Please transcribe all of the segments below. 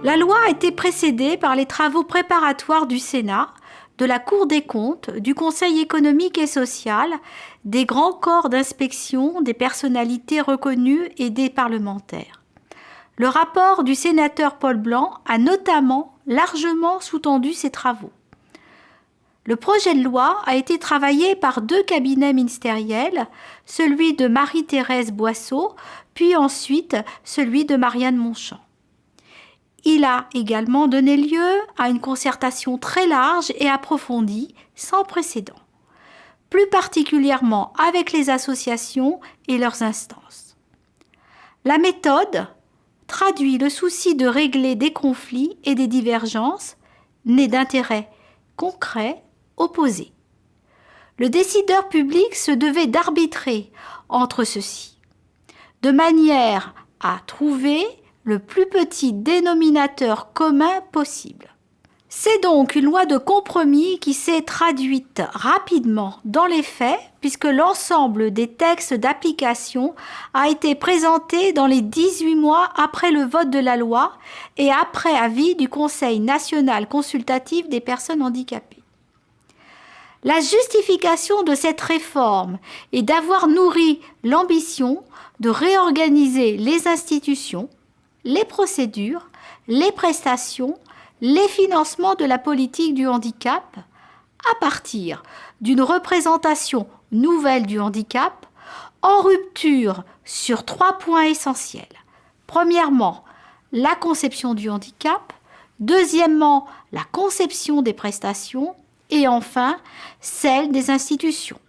La loi a été précédée par les travaux préparatoires du Sénat, de la Cour des comptes, du Conseil économique et social, des grands corps d'inspection, des personnalités reconnues et des parlementaires. Le rapport du sénateur Paul Blanc a notamment largement sous-tendu ces travaux. Le projet de loi a été travaillé par 2 cabinets ministériels, celui de Marie-Thérèse Boisseau, puis ensuite celui de Marianne Monchamp. Il a également donné lieu à une concertation très large et approfondie, sans précédent, plus particulièrement avec les associations et leurs instances. La méthode traduit le souci de régler des conflits et des divergences nés d'intérêts concrets opposés. Le décideur public se devait d'arbitrer entre ceux-ci, de manière à trouver le plus petit dénominateur commun possible. C'est donc une loi de compromis qui s'est traduite rapidement dans les faits, puisque l'ensemble des textes d'application a été présenté dans les 18 mois après le vote de la loi et après avis du Conseil national consultatif des personnes handicapées. La justification de cette réforme est d'avoir nourri l'ambition de réorganiser les institutions, les procédures, les prestations, les financements de la politique du handicap à partir d'une représentation nouvelle du handicap en rupture sur 3 points essentiels. Premièrement, la conception du handicap. Deuxièmement, la conception des prestations. Et enfin, celle des institutions.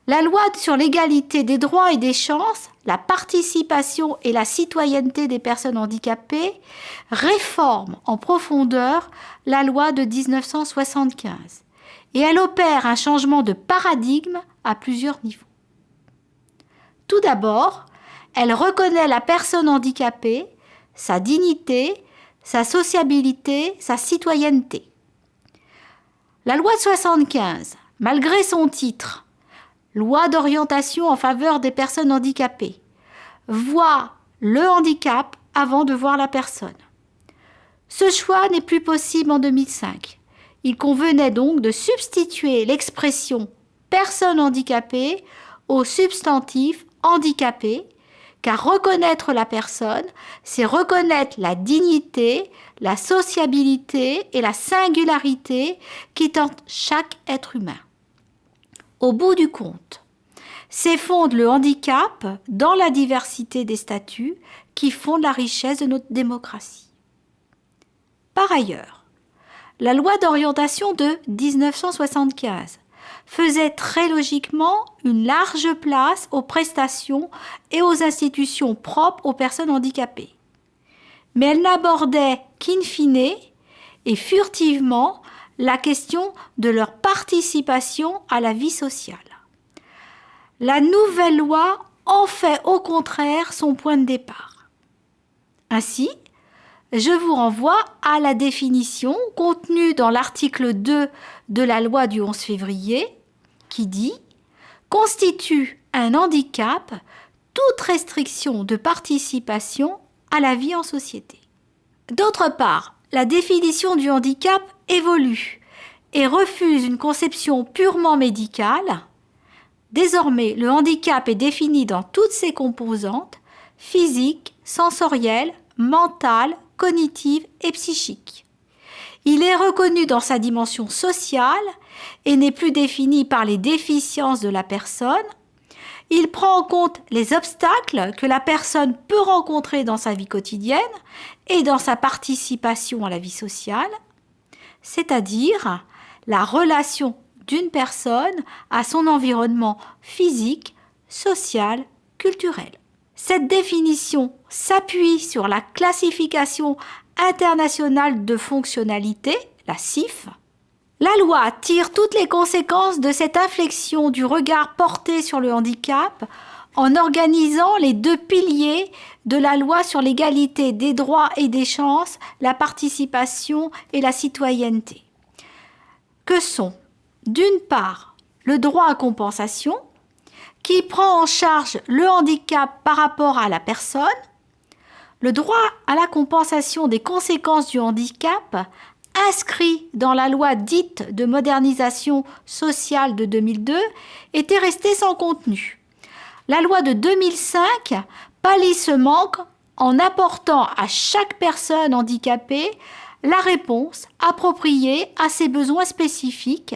La loi sur l'égalité des droits et des chances, la participation et la citoyenneté des personnes handicapées réforme en profondeur la loi de 1975 et elle opère un changement de paradigme à plusieurs niveaux. Tout d'abord, elle reconnaît la personne handicapée, sa dignité, sa sociabilité, sa citoyenneté. La loi de 1975, malgré son titre, Loi d'orientation en faveur des personnes handicapées, voit le handicap avant de voir la personne. Ce choix n'est plus possible en 2005. Il convenait donc de substituer l'expression personne handicapée au substantif handicapé, car reconnaître la personne, c'est reconnaître la dignité, la sociabilité et la singularité qui tentent chaque être humain. Au bout du compte, c'est fondre le handicap dans la diversité des statuts qui font la richesse de notre démocratie. Par ailleurs, la loi d'orientation de 1975 faisait très logiquement une large place aux prestations et aux institutions propres aux personnes handicapées. Mais elle n'abordait qu'in fine et furtivement la question de leur participation à la vie sociale. La nouvelle loi en fait au contraire son point de départ. Ainsi, je vous renvoie à la définition contenue dans l'article 2 de la loi du 11 février qui dit « constitue un handicap toute restriction de participation à la vie en société ». D'autre part, la définition du handicap évolue et refuse une conception purement médicale. Désormais, le handicap est défini dans toutes ses composantes, physiques, sensorielles, mentales, cognitives et psychiques. Il est reconnu dans sa dimension sociale et n'est plus défini par les déficiences de la personne. Il prend en compte les obstacles que la personne peut rencontrer dans sa vie quotidienne et dans sa participation à la vie sociale, c'est-à-dire la relation d'une personne à son environnement physique, social, culturel. Cette définition s'appuie sur la classification internationale de fonctionnalité, la CIF. La loi tire toutes les conséquences de cette inflexion du regard porté sur le handicap en organisant les 2 piliers de la loi sur l'égalité des droits et des chances, la participation et la citoyenneté, que sont, d'une part, le droit à compensation, qui prend en charge le handicap par rapport à la personne, Le droit à la compensation des conséquences du handicap, inscrit dans la loi dite de modernisation sociale de 2002, était resté sans contenu. La loi de 2005 pallie ce manque en apportant à chaque personne handicapée la réponse appropriée à ses besoins spécifiques,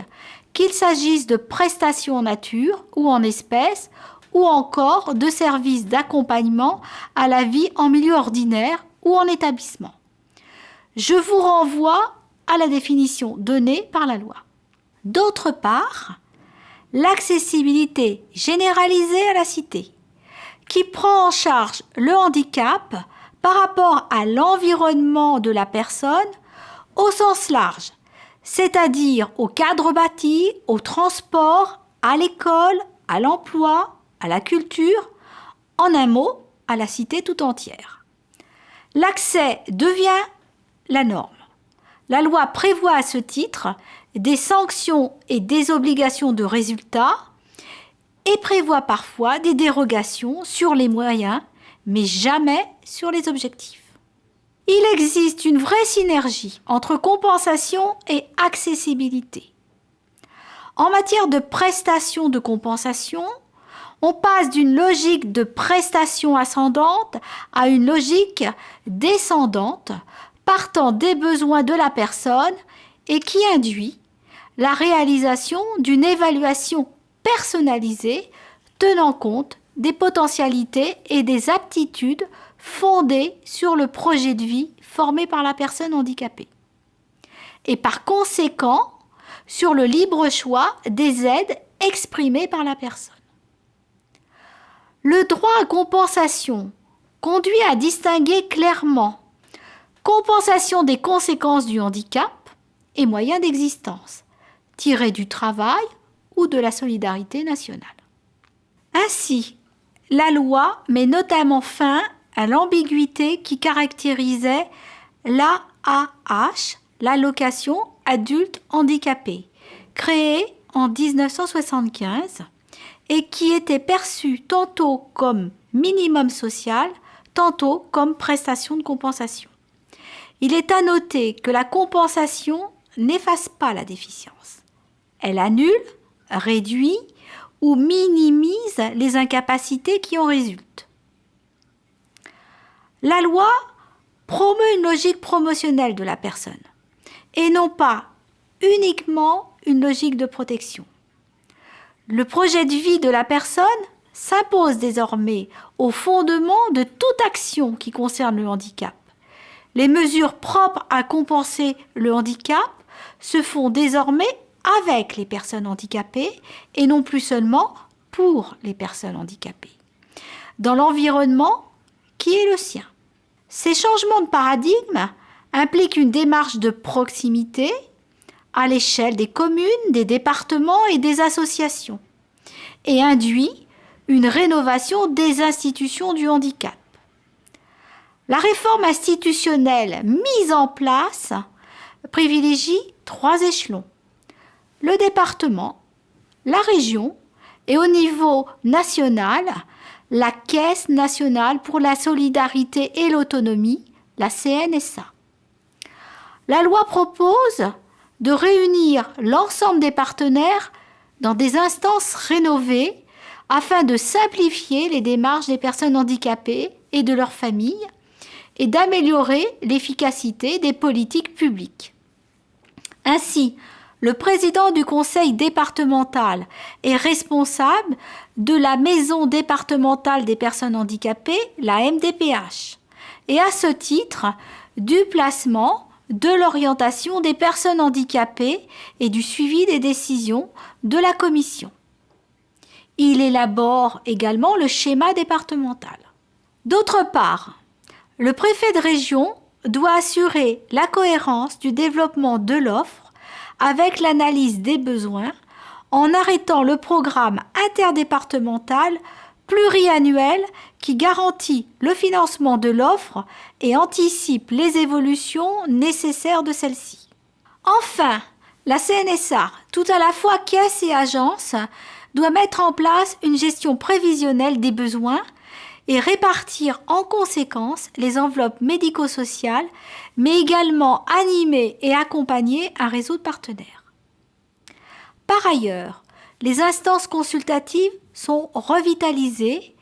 qu'il s'agisse de prestations en nature ou en espèces, ou encore de services d'accompagnement à la vie en milieu ordinaire ou en établissement. Je vous renvoie à la définition donnée par la loi. D'autre part, l'accessibilité généralisée à la cité, qui prend en charge le handicap par rapport à l'environnement de la personne au sens large, c'est-à-dire au cadre bâti, au transport, à l'école, à l'emploi, à la culture, en un mot, à la cité tout entière. L'accès devient la norme. La loi prévoit à ce titre des sanctions et des obligations de résultat et prévoit parfois des dérogations sur les moyens, mais jamais sur les objectifs. Il existe une vraie synergie entre compensation et accessibilité. En matière de prestations de compensation, on passe d'une logique de prestation ascendante à une logique descendante, partant des besoins de la personne et qui induit la réalisation d'une évaluation personnalisée tenant compte des potentialités et des aptitudes fondées sur le projet de vie formé par la personne handicapée. Et par conséquent, sur le libre choix des aides exprimées par la personne. Le droit à compensation conduit à distinguer clairement compensation des conséquences du handicap et moyens d'existence, tirés du travail ou de la solidarité nationale. Ainsi, la loi met notamment fin à l'ambiguïté qui caractérisait l'AAH, l'allocation adulte handicapé, créée en 1975 et qui était perçue tantôt comme minimum social, tantôt comme prestation de compensation. Il est à noter que la compensation n'efface pas la déficience. Elle annule, réduit ou minimise les incapacités qui en résultent. La loi promeut une logique promotionnelle de la personne et non pas uniquement une logique de protection. Le projet de vie de la personne s'impose désormais au fondement de toute action qui concerne le handicap. Les mesures propres à compenser le handicap se font désormais avec les personnes handicapées et non plus seulement pour les personnes handicapées, dans l'environnement qui est le sien. Ces changements de paradigme impliquent une démarche de proximité à l'échelle des communes, des départements et des associations et induit une rénovation des institutions du handicap. La réforme institutionnelle mise en place privilégie 3 échelons: le département, la région et au niveau national, la Caisse nationale pour la solidarité et l'autonomie, la CNSA. La loi propose de réunir l'ensemble des partenaires dans des instances rénovées afin de simplifier les démarches des personnes handicapées et de leurs familles et d'améliorer l'efficacité des politiques publiques. Ainsi, le président du conseil départemental est responsable de la maison départementale des personnes handicapées, la MDPH, et à ce titre, du placement, de l'orientation des personnes handicapées et du suivi des décisions de la commission. Il élabore également le schéma départemental. D'autre part, le préfet de région doit assurer la cohérence du développement de l'offre avec l'analyse des besoins en arrêtant le programme interdépartemental pluriannuel qui garantit le financement de l'offre et anticipe les évolutions nécessaires de celle-ci. Enfin, la CNSA, tout à la fois caisse et agence, doit mettre en place une gestion prévisionnelle des besoins et répartir en conséquence les enveloppes médico-sociales, mais également animer et accompagner un réseau de partenaires. Par ailleurs, les instances consultatives sont revitalisées,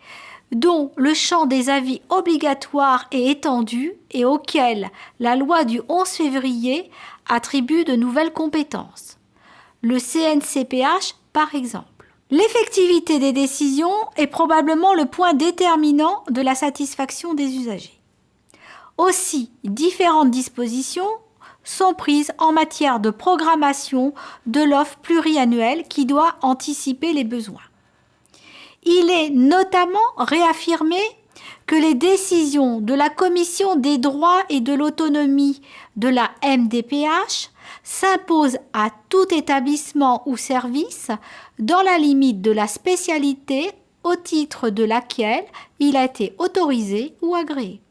dont le champ des avis obligatoires est étendu et auquel la loi du 11 février attribue de nouvelles compétences. Le CNCPH, par exemple. L'effectivité des décisions est probablement le point déterminant de la satisfaction des usagers. Aussi, différentes dispositions sont prises en matière de programmation de l'offre pluriannuelle qui doit anticiper les besoins. Il est notamment réaffirmé que les décisions de la Commission des droits et de l'autonomie de la MDPH s'imposent à tout établissement ou service dans la limite de la spécialité au titre de laquelle il a été autorisé ou agréé.